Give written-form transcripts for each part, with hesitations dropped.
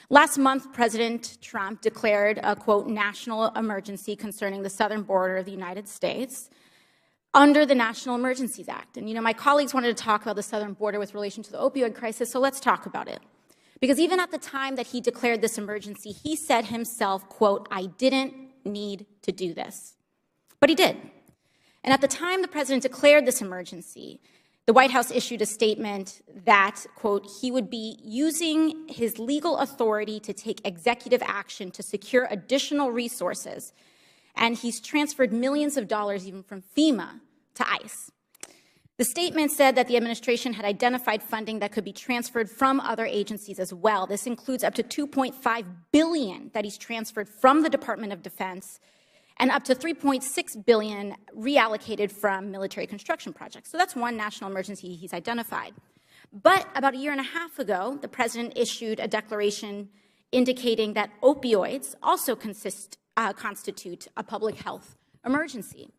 Last month, President Trump declared a, quote, national emergency concerning the southern border of the United States under the National Emergencies Act. And, my colleagues wanted to talk about the southern border with relation to the opioid crisis, so let's talk about it. Because even at the time that he declared this emergency, he said himself, quote, I didn't need to do this. But he did. And at the time the president declared this emergency, the White House issued a statement that, quote, he would be using his legal authority to take executive action to secure additional resources. And he's transferred millions of dollars even from FEMA to ICE. The statement said that the administration had identified funding that could be transferred from other agencies as well. This includes up to $2.5 billion that he's transferred from the Department of Defense and up to $3.6 billion reallocated from military construction projects. So that's one national emergency he's identified. But about a year and a half ago, the president issued a declaration indicating that opioids also constitute a public health emergency.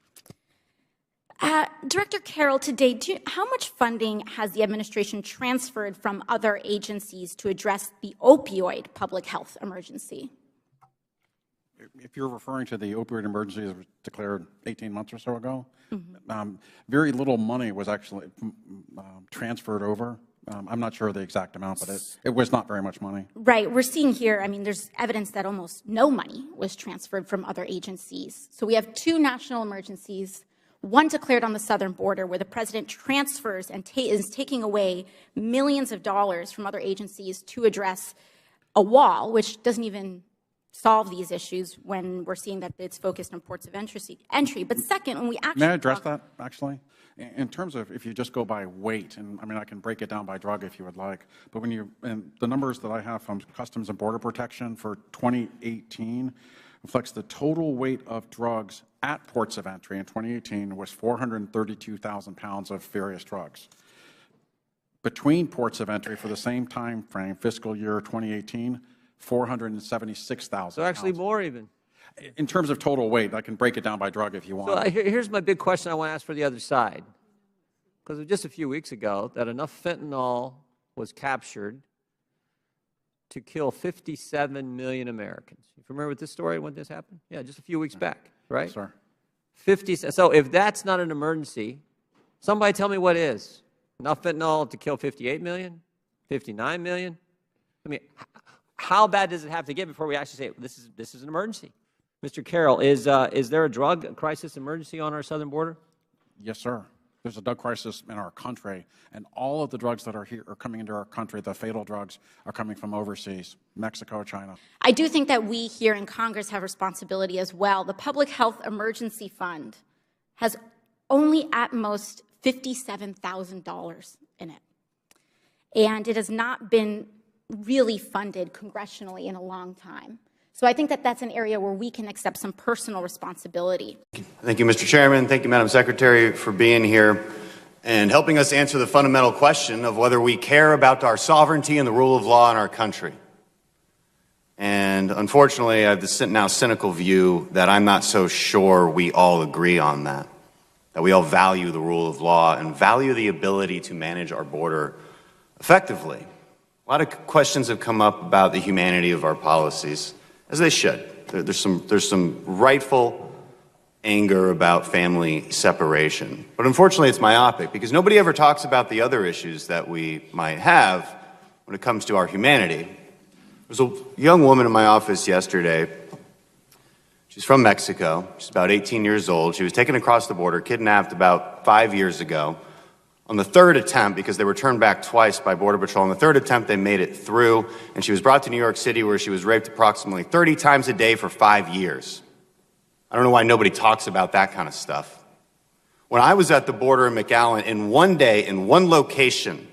Director Carroll, today, how much funding has the administration transferred from other agencies to address the opioid public health emergency? If you're referring to the opioid emergency that was declared 18 months or so ago, very little money was actually transferred over. I'm not sure of the exact amount, but it was not very much money. Right. We're seeing here, there's evidence that almost no money was transferred from other agencies. So we have two national emergencies, one declared on the southern border where the president transfers and is taking away millions of dollars from other agencies to address a wall, which doesn't even solve these issues when we're seeing that it's focused on ports of entry. But second, when we actually— May I address that, actually? In terms of if you just go by weight, and I can break it down by drug if you would like, but and the numbers that I have from Customs and Border Protection for 2018 reflects the total weight of drugs at ports of entry in 2018 was 432,000 pounds of various drugs. Between ports of entry for the same time frame, fiscal year 2018, 476,000. So actually more even. In terms of total weight, I can break it down by drug if you want. So here's my big question I want to ask for the other side. Because it was just a few weeks ago that enough fentanyl was captured to kill 57 million Americans. You remember this story when this happened? Yeah, just a few weeks back, right? Sir. So if that's not an emergency, somebody tell me what is. Enough fentanyl to kill 58 million? 59 million? How bad does it have to get before we actually say this is an emergency? Mr. Carroll, is there a drug crisis emergency on our southern border? Yes, sir. There's a drug crisis in our country, and all of the drugs that are here are coming into our country. The fatal drugs are coming from overseas, Mexico, China. I do think that we here in Congress have responsibility as well. The Public Health Emergency Fund has only at most $57,000 in it, and it has not been really funded congressionally in a long time. So I think that that's an area where we can accept some personal responsibility. Thank you, Mr. Chairman. Thank you, Madam Secretary, for being here and helping us answer the fundamental question of whether we care about our sovereignty and the rule of law in our country. And unfortunately, I have the now cynical view that I'm not so sure we all agree on that we all value the rule of law and value the ability to manage our border effectively. A lot of questions have come up about the humanity of our policies, as they should. There's some rightful anger about family separation. But unfortunately, it's myopic because nobody ever talks about the other issues that we might have when it comes to our humanity. There was a young woman in my office yesterday. She's from Mexico. She's about 18 years old. She was taken across the border, kidnapped about 5 years ago. On the third attempt, because they were turned back twice by Border Patrol, on the third attempt they made it through, and she was brought to New York City where she was raped approximately 30 times a day for 5 years. I don't know why nobody talks about that kind of stuff. When I was at the border in McAllen, in one day, in one location,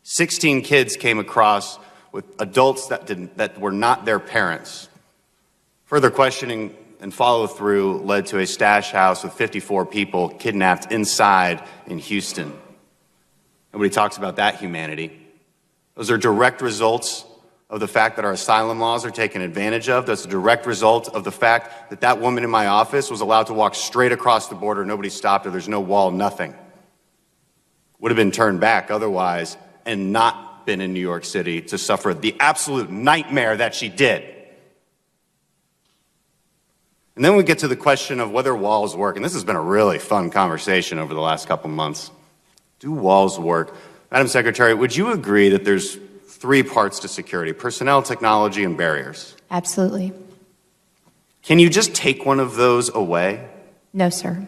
16 kids came across with adults that were not their parents. Further questioning and follow-through led to a stash house with 54 people kidnapped inside in Houston. Nobody talks about that humanity. Those are direct results of the fact that our asylum laws are taken advantage of. That's a direct result of the fact that that woman in my office was allowed to walk straight across the border. Nobody stopped her. There's no wall, nothing. Would have been turned back otherwise and not been in New York City to suffer the absolute nightmare that she did. And then we get to the question of whether walls work. And this has been a really fun conversation over the last couple months. Do walls work? Madam Secretary, would you agree that there's three parts to security: personnel, technology, and barriers? Absolutely. Can you just take one of those away? No, sir.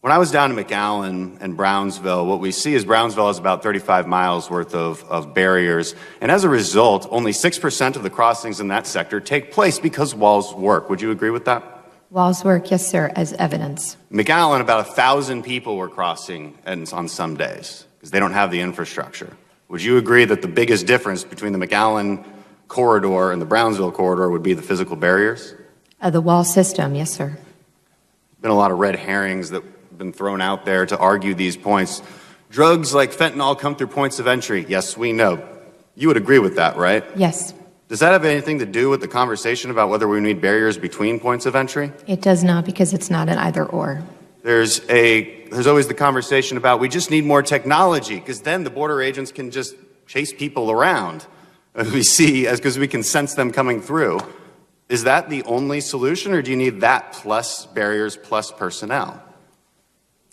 When I was down in McAllen and Brownsville, what we see is Brownsville has about 35 miles worth of barriers. And as a result, only 6% of the crossings in that sector take place because walls work. Would you agree with that? Walls work, yes, sir, as evidence. McAllen, about 1,000 people were crossing on some days because they don't have the infrastructure. Would you agree that the biggest difference between the McAllen corridor and the Brownsville corridor would be the physical barriers? The wall system, yes, sir. Been a lot of red herrings that have been thrown out there to argue these points. Drugs like fentanyl come through points of entry. Yes, we know. You would agree with that, right? Yes. Does that have anything to do with the conversation about whether we need barriers between points of entry? It does not, because it's not an either or. There's always the conversation about we just need more technology because then the border agents can just chase people around as we see, because we can sense them coming through. Is that the only solution, or do you need that plus barriers plus personnel?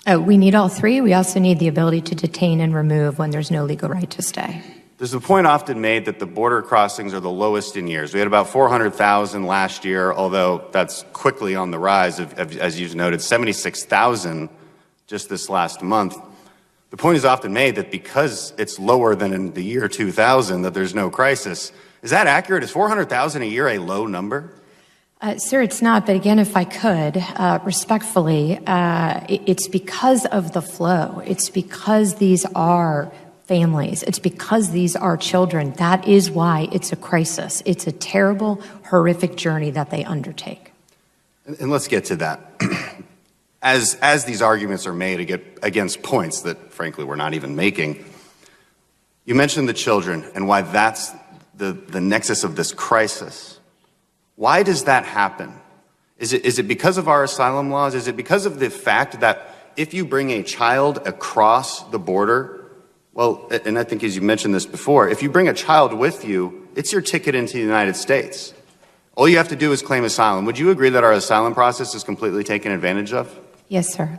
We need all three. We also need the ability to detain and remove when there's no legal right to stay. There's a point often made that the border crossings are the lowest in years. We had about 400,000 last year, although that's quickly on the rise, as you've noted, 76,000 just this last month. The point is often made that because it's lower than in the year 2000, that there's no crisis. Is that accurate? Is 400,000 a year a low number? Sir, it's not, but again, if I could, respectfully, it's because of the flow. It's because these are families. It's because these are children. That is why it's a crisis. It's a terrible, horrific journey that they undertake. And let's get to that. As these arguments are made against points that, frankly, we're not even making, you mentioned the children and why that's the nexus of this crisis. Why does that happen? Is it because of our asylum laws? Is it because of the fact that if you bring a child across the border, well, and I think as you mentioned this before, if you bring a child with you, it's your ticket into the United States. All you have to do is claim asylum. Would you agree that our asylum process is completely taken advantage of? Yes, sir.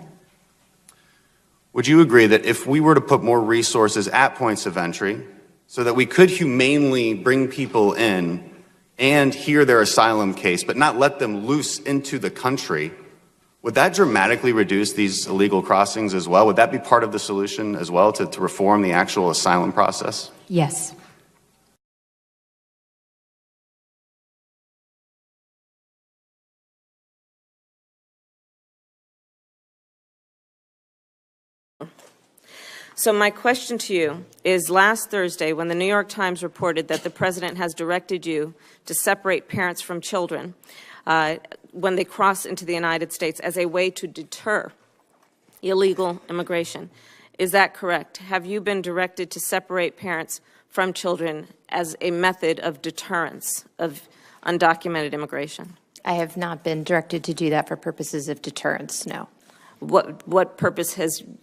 Would you agree that if we were to put more resources at points of entry so that we could humanely bring people in and hear their asylum case, but not let them loose into the country, would that dramatically reduce these illegal crossings as well? Would that be part of the solution as well, to reform the actual asylum process? Yes. So my question to you is, last Thursday, when the New York Times reported that the president has directed you to separate parents from children when they cross into the United States as a way to deter illegal immigration, is that correct? Have you been directed to separate parents from children as a method of deterrence of undocumented immigration? I have not been directed to do that for purposes of deterrence, no. What purpose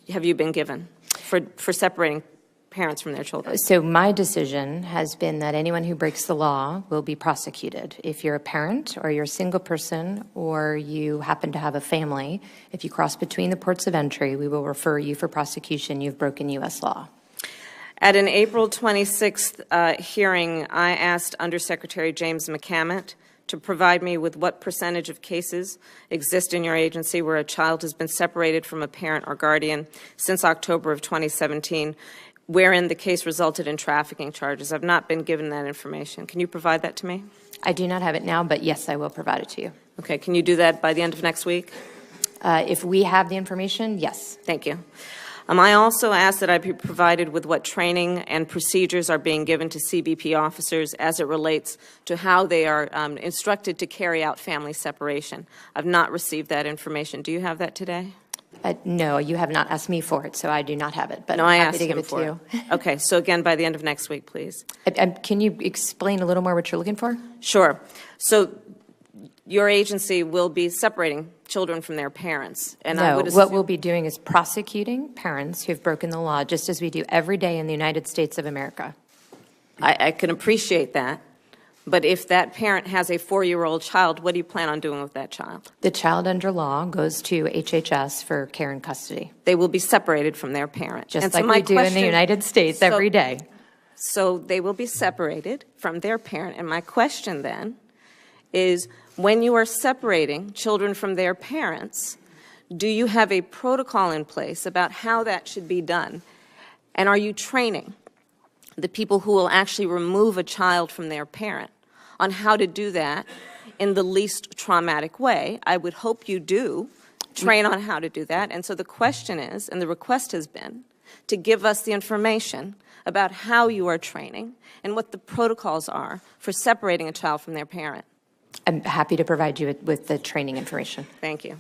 have you been given for separating parents from their children? So my decision has been that anyone who breaks the law will be prosecuted. If you're a parent or you're a single person or you happen to have a family, if you cross between the ports of entry, we will refer you for prosecution. You've broken U.S. law. At an April 26th hearing, I asked Undersecretary James McCammett to provide me with what percentage of cases exist in your agency where a child has been separated from a parent or guardian since October of 2017, wherein the case resulted in trafficking charges. I've not been given that information. Can you provide that to me? I do not have it now, but yes, I will provide it to you. Okay. Can you do that by the end of next week? If we have the information, yes. Thank you. I also asked that I be provided with what training and procedures are being given to CBP officers as it relates to how they are instructed to carry out family separation. I've not received that information. Do you have that today? No, you have not asked me for it, so I do not have it, but No, I'm I happy asked to give him it for to you. Okay, so again, by the end of next week, please. Can you explain a little more what you're looking for? Sure. So your agency will be separating children from their parents. And I No, would what assume, we'll be doing is prosecuting parents who've broken the law, just as we do every day in the United States of America. I can appreciate that. But if that parent has a 4-year-old child, what do you plan on doing with that child? The child under law goes to HHS for care and custody, They will be separated from their parent. just And so like my we do in the question- United States every day. So they will be separated from their parent. And my question then is, when you are separating children from their parents, do you have a protocol in place about how that should be done? And are you training the people who will actually remove a child from their parent on how to do that in the least traumatic way? I would hope you do train on how to do that. And so the question is, and the request has been, to give us the information about how you are training and what the protocols are for separating a child from their parent. I'm happy to provide you with the training information. Thank you.